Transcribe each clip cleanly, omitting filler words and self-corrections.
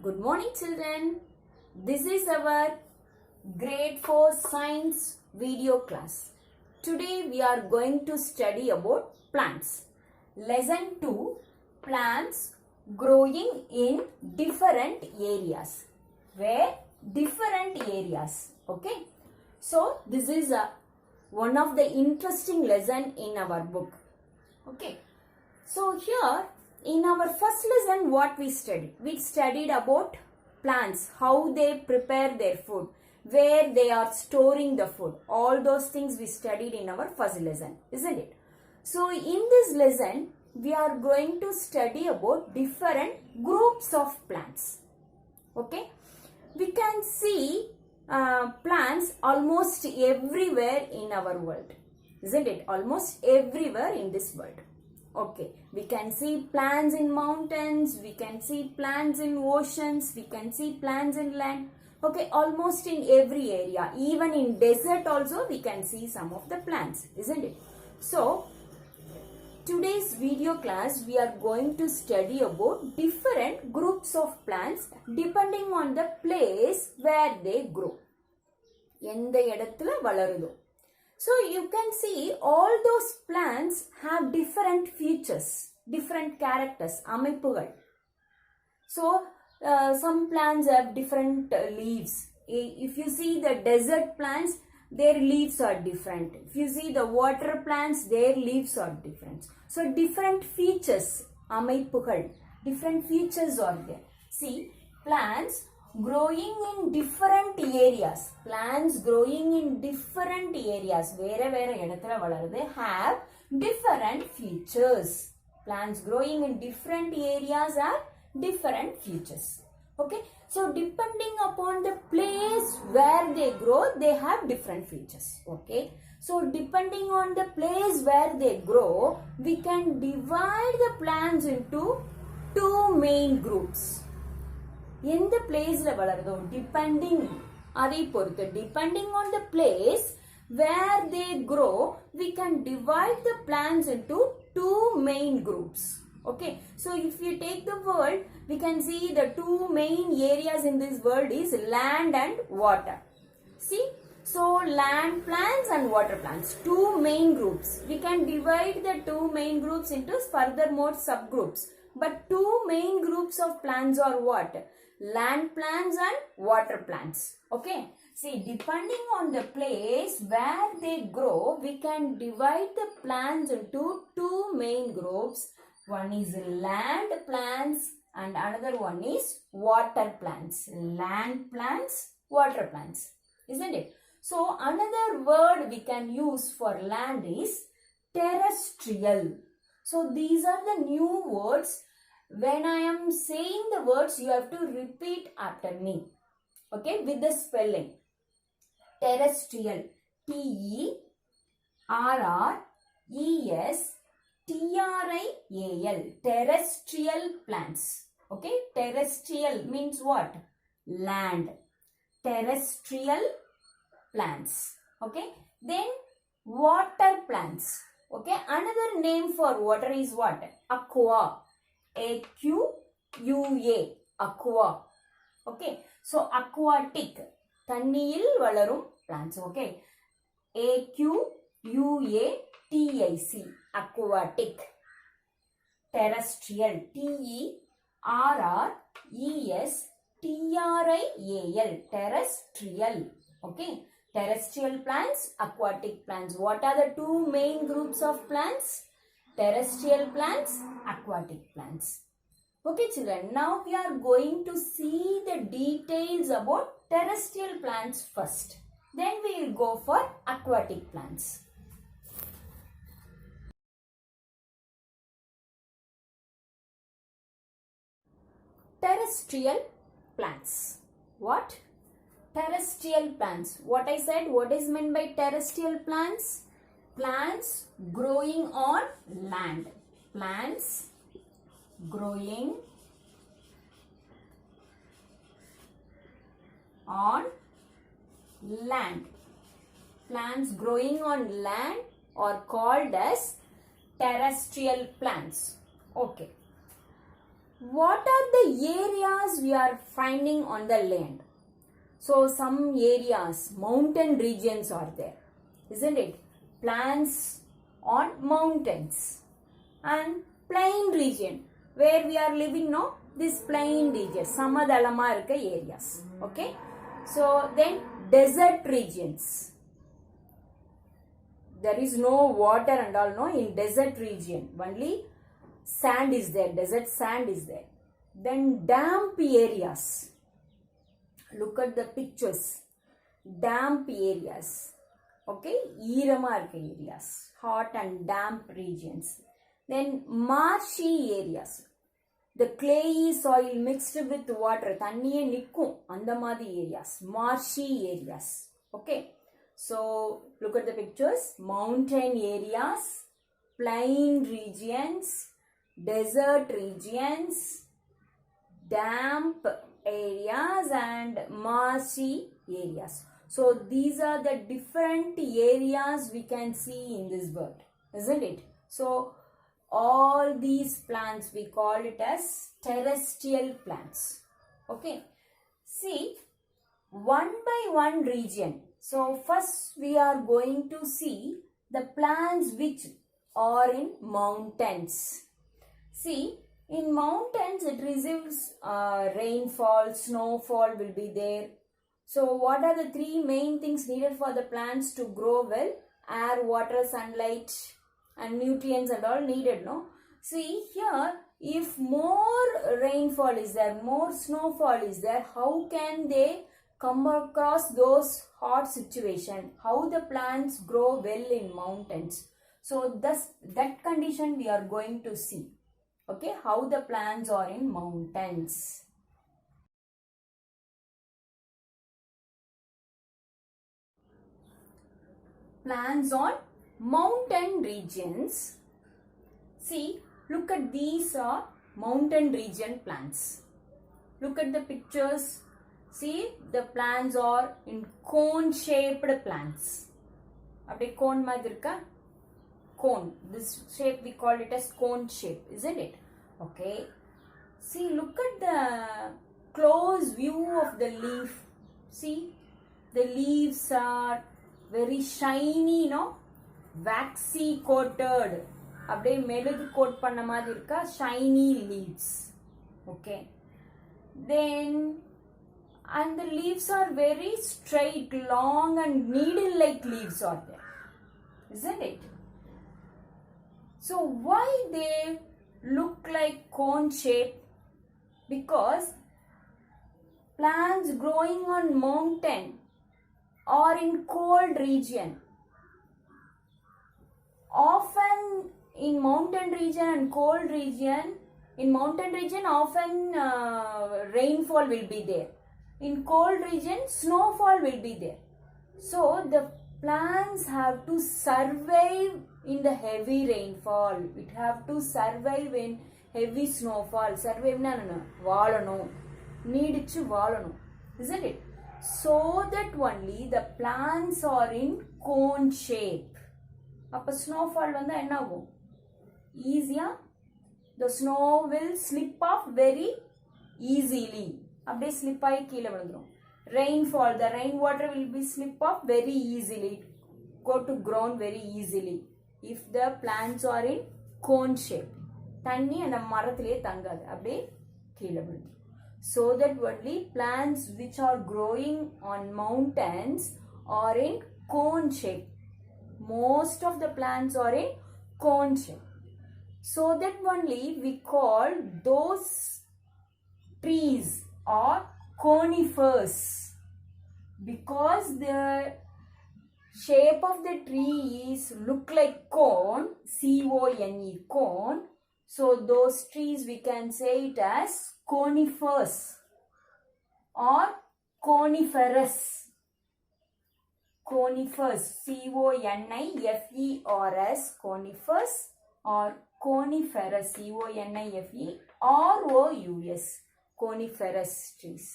Good morning children. This is our grade 4 science video class. Today we are going to study about plants. Lesson 2, plants growing in different areas. Where? Different areas. Okay. So this is one of the interesting lesson in our book. Okay. So here in our first lesson what we studied? We studied about plants, how they prepare their food, where they are storing the food. All those things we studied in our first lesson, isn't it? So in this lesson we are going to study about different groups of plants. Okay. We can see plants almost everywhere in our world, isn't it? Almost everywhere in this world. Okay, we can see plants in mountains, we can see plants in oceans, we can see plants in land. Okay, almost in every area, even in desert also we can see some of the plants, isn't it? So, today's video class we are going to study about different groups of plants depending on the place where they grow. எந்த இடத்துல வளருதோ. So you can see all those plants have different features, different characters, அமைப்புகள். So some plants have different leaves. If you see the desert plants, their leaves are different. If you see the water plants, their leaves are different. So different features, அமைப்புகள், different features are there. See, plants growing in different areas. Plants growing in different areas. வேற இடத்துல வளருது have different features. Plants growing in different areas have different features. Okay. So depending upon the place where they grow, they have different features. Okay. So depending on the place where they grow, we can divide the plants into two main groups. எந்த பிளேஸ்ல வளருதோ depending அதை பொறுத்து depending on the place where they grow, we can divide the plants into two main groups. Okay, so if you take the world, we can see the two main areas in this world is land and water. See, so land plants and water plants, two main groups. We can divide the two main groups into furthermore subgroups, but two main groups of plants are what? Land plants and water plants. Okay. See, depending on the place where they grow, we can divide the plants into two main groups. One is land plants and another one is water plants. Land plants, water plants. Isn't it? So, another word we can use for land is terrestrial. So, these are the new words. When I am saying the words, you have to repeat after me. Okay, with the spelling. Terrestrial. T-E-R-R-E-S-T-R-I-A-L. Terrestrial plants. Okay, terrestrial means what? Land. Terrestrial plants. Okay, then water plants. Okay, another name for water is what? Aqua. A-Q-U-A, aqua. Okay, so aquatic, தண்ணியில் வளரும் plants. Okay, A-Q-U-A-T-I-C, aquatic. Terrestrial, T-E-R-R-E-S-T-R-I-A-L, terrestrial. Okay, terrestrial plants, aquatic plants. What are the two main groups of plants? Terrestrial plants, aquatic plants. Okay children, now we are going to see the details about terrestrial plants first. Then we will go for aquatic plants. Terrestrial plants. What? Terrestrial plants. What I said, what is meant by terrestrial plants? Plants growing on land. Plants growing on land. Plants growing on land are called as terrestrial plants. Okay. what are the areas we are finding on the land? So some areas, mountain regions are there, isn't it? Plants on mountains, and plain region where we are living now, this plain region, samadalama irukka areas. Okay, so then desert regions, there is no water and all, no, in desert region only sand is there, desert sand is there. Then damp areas, look at the pictures, damp areas, okay, ஈரமா இருக்க areas, hot and damp regions. Then marshy areas, the clayey soil mixed with water, தண்ணியே நிக்கும் அந்த மாதிரி areas, marshy areas. Okay, so look at the pictures, mountain areas, plain regions, desert regions, damp areas and marshy areas. So these are the different areas we can see in this world, isn't it? So all these plants we call it as terrestrial plants. Okay, see one by one region. So first we are going to see the plants which are in mountains. See, in mountains it receives rainfall, snowfall will be there. So what are the three main things needed for the plants to grow well? Air, water, sunlight and nutrients and all needed, no? See here, if more rainfall is there, more snowfall is there, how can they come across those hot situation? How the plants grow well in mountains? So that condition we are going to see. Okay, how the plants are in mountains. Plants on mountain regions. See, look at these are mountain region plants. Look at the pictures. See, the plants are in cone shaped plants. Abbe cone madhi irukka? Cone. This shape we call it as cone shape, isn't it? Okay. See, look at the close view of the leaf. See, the leaves are very shiny, no? Waxy coated. Abbe meludhu coat panna madhi irukka, shiny leaves. Okay. Then, and the leaves are very straight, long and needle-like leaves are there, isn't it? So why they look like cone shape? Because plants growing on mountain or in cold region, often in mountain region and cold region, in mountain region often rainfall will be there. In cold region, snowfall will be there. So the plants have to survive in the heavy rainfall. It have to survive in heavy snowfall. Survive na valano, needichu valano, isn't it? So that only the plants are in cone shape. Appa snowfall vanda enna agum? Easier, the snow will slip off very easily. Abbe slip ஆகி கீழே விழுந்துரும். Rainfall, the rainwater will be slip off very easily, go to ground very easily if the plants are in cone shape. தண்ணி அந்த மரத்திலே தங்காது, அப்படியே கீழே விழுந்துரும். So that only plants which are growing on mountains are in cone shape. Most of the plants are in cone shape. So that only we call those trees are conifers, because the shape of the tree is look like cone, C-O-N-E, cone. So those trees we can say it as conifers or coniferous. Conifers, C-O-N-I-F-E-R-S, conifers or coniferous, C-O-N-I-F-E-R-O-U-S, coniferous trees.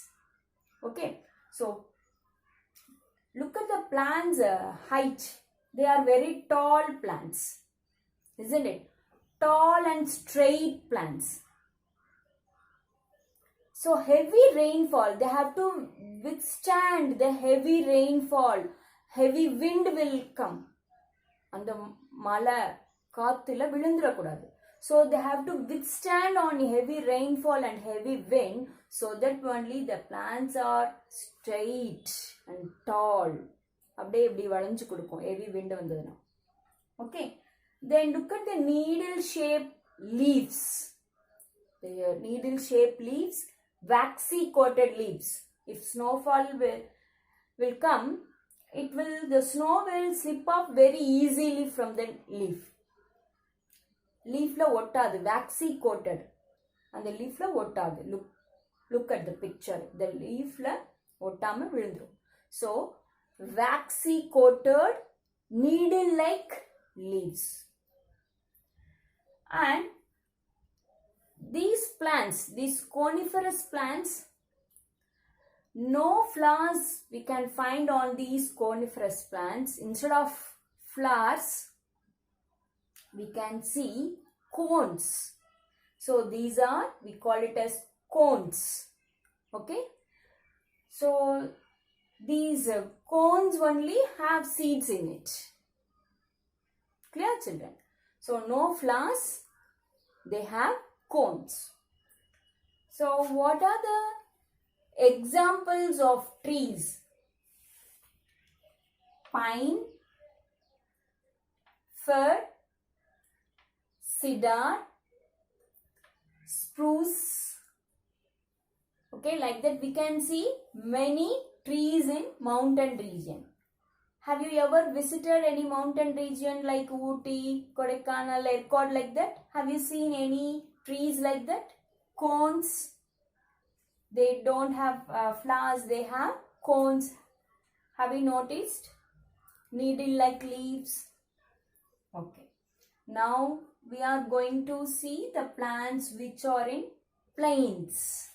Okay, so look at the plants height. They are very tall plants, isn't it? Tall and straight plants. So heavy rainfall, they have to withstand the heavy rainfall. Heavy wind will come. அந்த மழை காத்துல விழுந்துடக்கூடாது. So they have to withstand on heavy rainfall and heavy wind, so that only the plants are straight and tall. அப்படியே இப்படி வளைஞ்சு கொடுக்கும் heavy wind வந்ததுன்னா. Okay. Then look at the needle shaped leaves. The needle shaped leaves, waxy coated leaves. If snowfall will come, the snow will slip off very easily from the leaf. Leafla ottadu, waxy coated. And the leafla ottadu. Look at the picture. The leafla ottama vilundrum. So waxy coated, needle like leaves. And these plants, these coniferous plants, no flowers we can find on these coniferous plants. Instead of flowers, we can see cones. So these are, we call it as cones. Okay. So these cones only have seeds in it. Clear, children? So no flowers, they have cones. So what are the examples of trees? Pine, fir, cedar, spruce. Okay, like that we can see many trees in mountain region. Have you ever visited any mountain region like Ooty, Kodaikanal, Ercod, like that? Have you seen any trees like that? Cones. They don't have flowers, they have cones. Have you noticed? Needle like leaves. Okay. Now we are going to see the plants which are in plains.